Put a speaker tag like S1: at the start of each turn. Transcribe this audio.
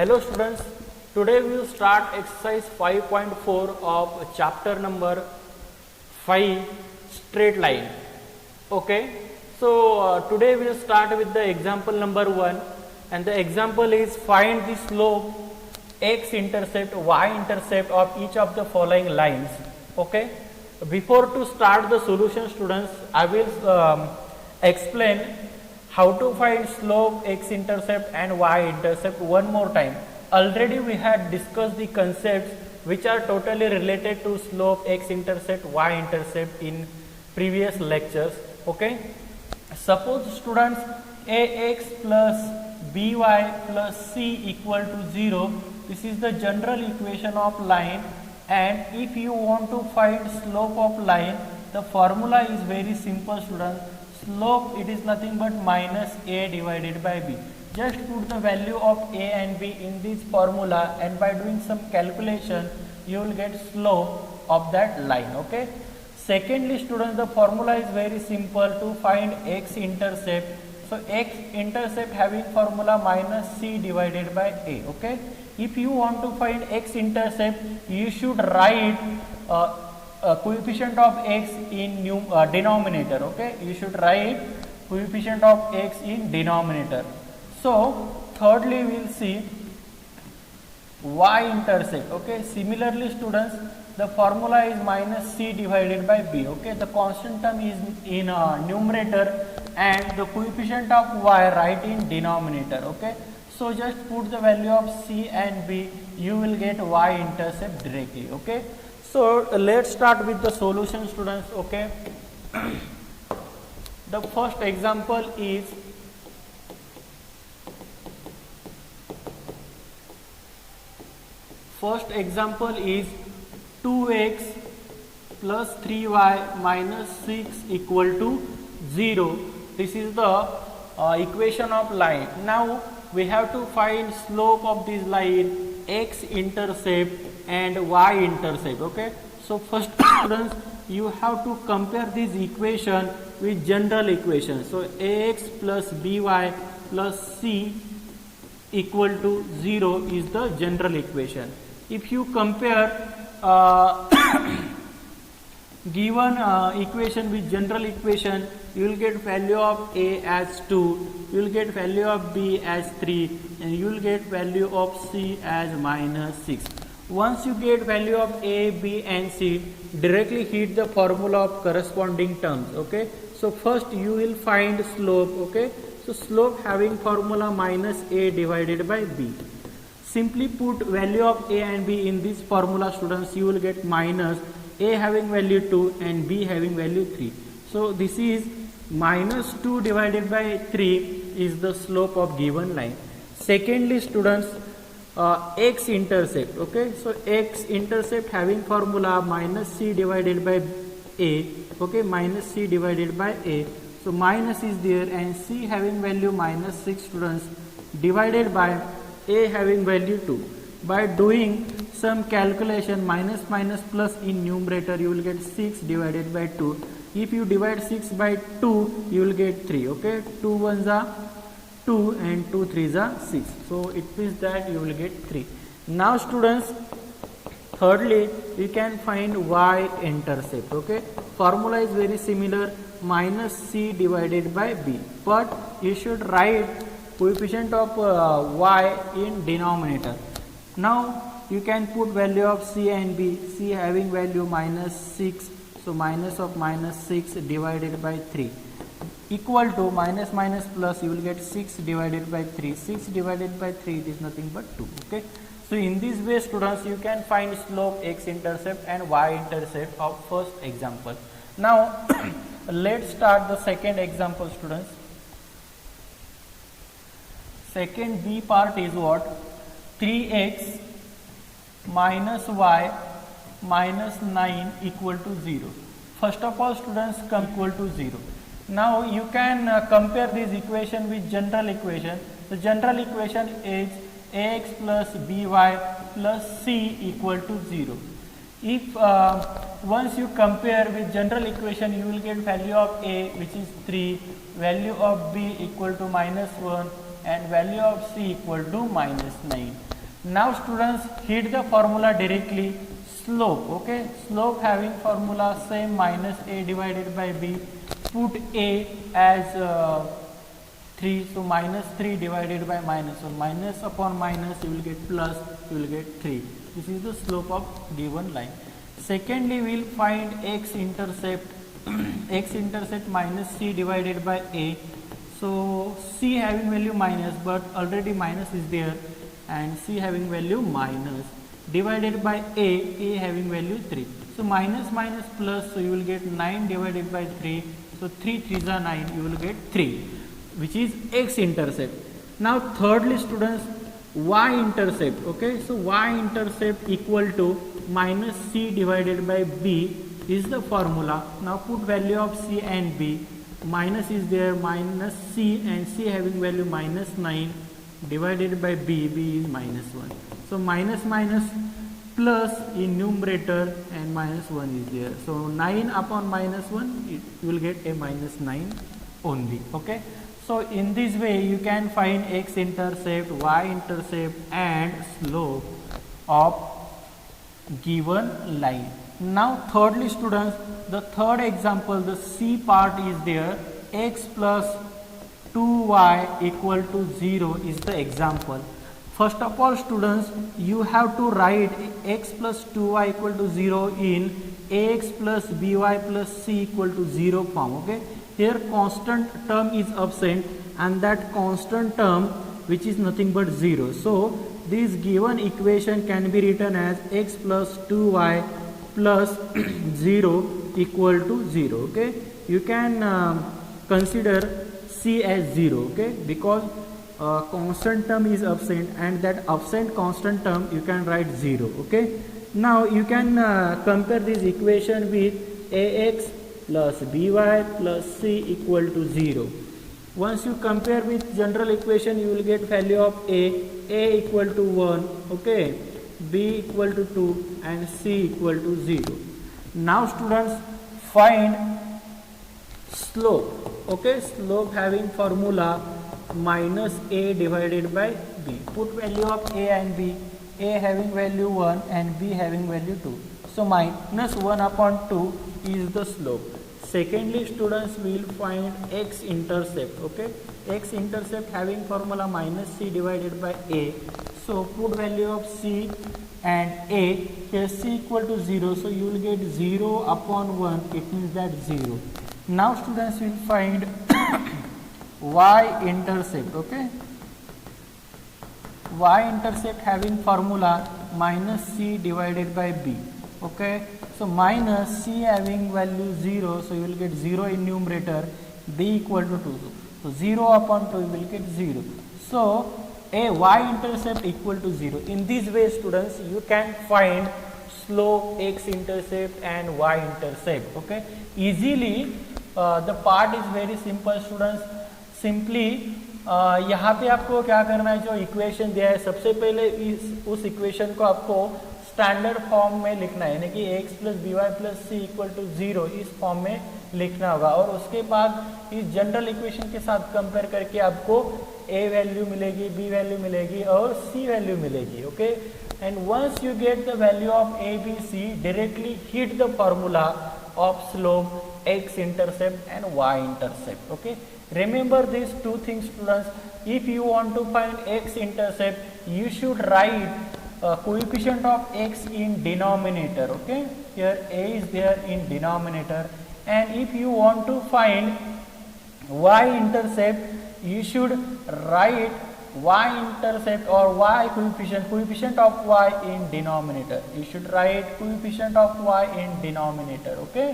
S1: Hello students, today we will start exercise 5.4 of chapter number 5 straight line. Okay, so today we will start with the example number 1, and the example is find the slope x-intercept, y-intercept of each of the following lines. Okay, before to start the solution students, I will explain how to find slope x-intercept and y-intercept one more time. Already we had discussed the concepts which are totally related to slope x-intercept, y-intercept in previous lectures. Okay. Suppose students ax plus by plus c equal to 0. This is the general equation of line, and if you want to find slope of line, the formula is very simple students. Slope, it is nothing but minus a divided by b. Just put the value of a and b in this formula, and by doing some calculation you will get slope of that line. Okay. Secondly students, the formula is very simple to find x-intercept. So x-intercept having formula minus c divided by a. Okay. If you want to find x-intercept, you should write coefficient of x in denominator. Okay, you should write coefficient of x in denominator. So thirdly we will see y-intercept. Okay, similarly students, the formula is minus c divided by b. Okay, the constant term is in numerator and the coefficient of y write in denominator. Okay, so just put the value of c and b, you will get y-intercept directly. Okay. So let's start with the solution students. Okay. The first example is first example is 2x plus 3y minus 6 equal to 0. This is the equation of line. Now we have to find slope of this line, x-intercept and y-intercept. Okay, so first students, you have to compare this equation with general equation. So ax plus by plus c equal to 0 is the general equation. If you compare given equation with general equation, you will get value of a as 2, you will get value of b as 3, and you will get value of c as minus 6. Once you get value of a, b and c, directly hit the formula of corresponding terms. Okay, so first you will find slope. Okay, so slope having formula minus a divided by b. Simply put value of a and b in this formula students, you will get minus a having value 2 and b having value 3. So this is minus 2 divided by 3 is the slope of given line. Secondly students, x-intercept. Okay, so x-intercept having formula minus c divided by a. Okay, minus c divided by a. So minus is there, and c having value minus 6 students divided by a having value 2. By doing some calculation, minus minus plus in numerator, you will get 6 divided by 2. If you divide 6 by 2, you will get 3. Okay, 2 ones are 2 and 2 threes are 6. So it means that you will get 3. Now students, thirdly we can find y-intercept. Okay, formula is very similar, minus c divided by b, but you should write coefficient of y in denominator. Now you can put value of c and b, c having value minus 6, so minus of minus 6 divided by 3 equal to minus minus plus, you will get 6 divided by 3. 6 divided by 3 it is nothing but 2. Okay, so in this way students, you can find slope x-intercept and y-intercept of first example. Now let's start the second example students. Second b part is what? 3x minus y minus 9 equal to 0. First of all students, come equal to 0. Now you can compare this equation with general equation. The general equation is ax plus by plus c equal to 0. If once you compare with general equation, you will get value of a which is 3, value of b equal to minus 1 and value of c equal to minus 9. Now students, hit the formula directly. Slope, okay, slope having formula same, minus a divided by b. Put a as 3, so minus 3 divided by minus 1, minus upon minus you will get plus, you will get 3. This is the slope of given line. Secondly, we will find x intercept. X intercept minus c divided by a. So c having value minus, but already minus is there, and c having value minus, divided by a having value 3. So minus minus plus, so you will get 9 divided by 3. So 3 3s are 9, you will get 3, which is x intercept. Now thirdly students, y intercept, okay, so y intercept equal to minus c divided by b is the formula. Now put value of c and b, minus is there, minus c, and c having value minus 9 divided by b is minus 1. So minus minus plus in numerator and minus 1 is there. So 9 upon minus 1, you will get a minus 9 only, okay. So in this way you can find x intercept, y intercept and slope of given line. Now thirdly students, the third example, the c part is there, x plus 2y equal to 0 is the example. First of all students, you have to write x plus 2y equal to 0 in ax plus by plus c equal to 0 form, okay. Here constant term is absent, and that constant term which is nothing but 0. So this given equation can be written as x plus 2y plus 0 equal to 0, okay. You can consider c as 0, okay, because constant term is absent, and that absent constant term you can write 0, okay. Now you can compare this equation with ax plus by plus c equal to 0. Once you compare with general equation, you will get value of a equal to 1, okay, b equal to 2 and c equal to 0. Now students, find slope, okay, slope having formula minus a divided by b. Put value of a and b, a having value 1 and b having value 2. So minus 1 upon 2 is the slope. Secondly students, we will find x intercept, okay, x intercept having formula minus c divided by a. So put value of c and a, here c equal to 0, so you will get 0 upon 1, it means that 0. Now students, will find y intercept, okay, y intercept having formula minus c divided by b, okay. So minus c having value 0, so you will get 0 in numerator, b equal to 2. So 0 upon 2 you will get 0. So a y intercept equal to 0. In this way students, you can find slope, x intercept and y intercept, okay, easily. The part is very simple students. Simply यहाँ पे आपको क्या करना है, जो equation दिया है सबसे पहले उस इक्वेशन को आपको स्टैंडर्ड फॉर्म में लिखना है, यानी कि x plus b y plus c equal to 0 इस फॉर्म में लिखना होगा, और उसके बाद इस जनरल इक्वेशन के साथ कंपेयर करके आपको ए वैल्यू मिलेगी, बी वैल्यू मिलेगी और सी वैल्यू मिलेगी, okay. And once you get the value of a b c, directly hit the formula of slope, x intercept and y intercept, okay. Remember these two things students. If you want to find x intercept, you should write coefficient of x in denominator, okay. Here a is there in denominator, and if you want to find y intercept, you should write y intercept or y coefficient of y in denominator. You should write coefficient of y in denominator, okay.